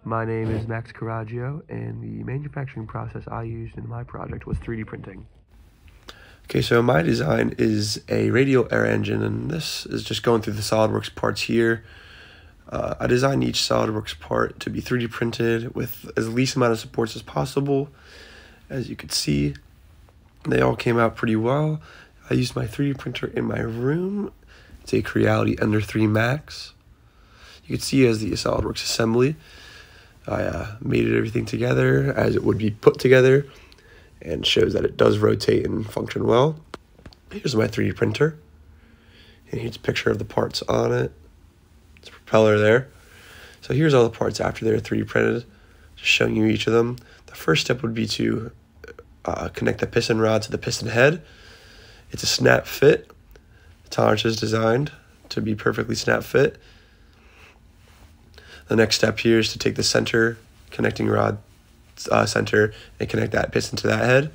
My name is Max Coraggio, and the manufacturing process I used in my project was 3D printing. Okay, so my design is a radial air engine, and this is just going through the SolidWorks parts here. I designed each SolidWorks part to be 3D printed with as least amount of supports as possible. As you can see, they all came out pretty well. I used my 3D printer in my room. It's a Creality Ender 3 Max. You can see as the SolidWorks assembly, I made everything together as it would be put together, and shows that it does rotate and function well. Here's my 3D printer, and here's a picture of the parts on it. It's a propeller there. So here's all the parts after they're 3D printed, just showing you each of them. The first step would be to connect the piston rod to the piston head. It's a snap fit. The tolerance is designed to be perfectly snap fit. The next step here is to take the center connecting rod center and connect that piston to that head.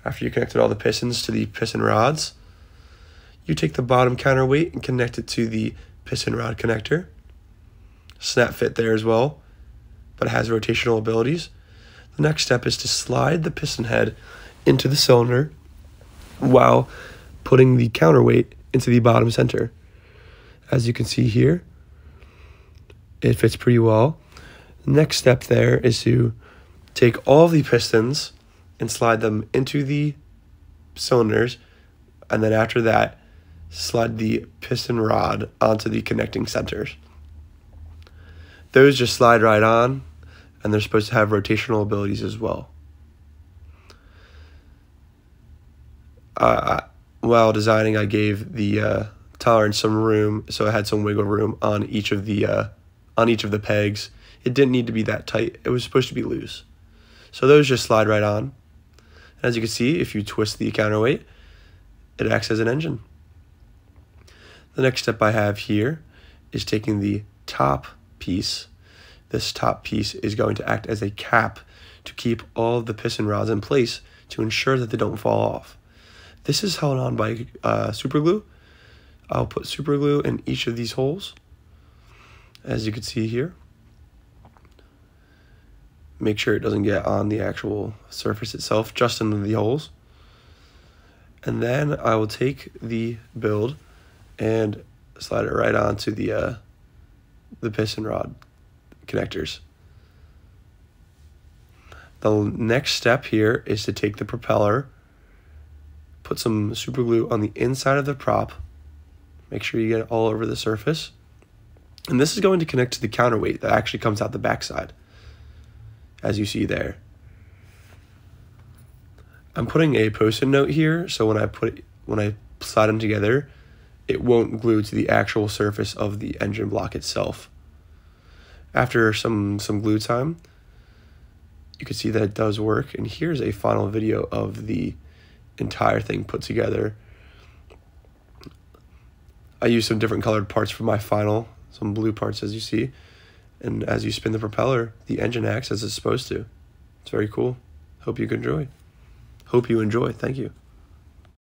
After you connected all the pistons to the piston rods, you take the bottom counterweight and connect it to the piston rod connector. Snap fit there as well, but it has rotational abilities. The next step is to slide the piston head into the cylinder while putting the counterweight into the bottom center. As you can see here, it fits pretty well. The next step there is to take all the pistons and slide them into the cylinders, and then after that, slide the piston rod onto the connecting centers. Those just slide right on, and they're supposed to have rotational abilities as well. While designing, I gave the tolerance some room, so I had some wiggle room on each of the pegs. It didn't need to be that tight. It was supposed to be loose. So those just slide right on. As you can see, if you twist the counterweight, it acts as an engine. The next step I have here is taking the top piece. This top piece is going to act as a cap to keep all of the piston rods in place to ensure that they don't fall off. This is held on by super glue. I'll put super glue in each of these holes, as you can see here. Make sure it doesn't get on the actual surface itself, just into the holes. And then I will take the build and slide it right onto the piston rod connectors. The next step here is to take the propeller, put some super glue on the inside of the prop, make sure you get it all over the surface, and this is going to connect to the counterweight that actually comes out the backside, as you see there. I'm putting a post-it note here, so when I slide them together, it won't glue to the actual surface of the engine block itself. After some glue time, you can see that it does work, and here's a final video of the entire thing put together. I used some different colored parts for my final, some blue parts as you see, and as you spin the propeller, the engine acts as it's supposed to. It's very cool. Hope you enjoy. Thank you.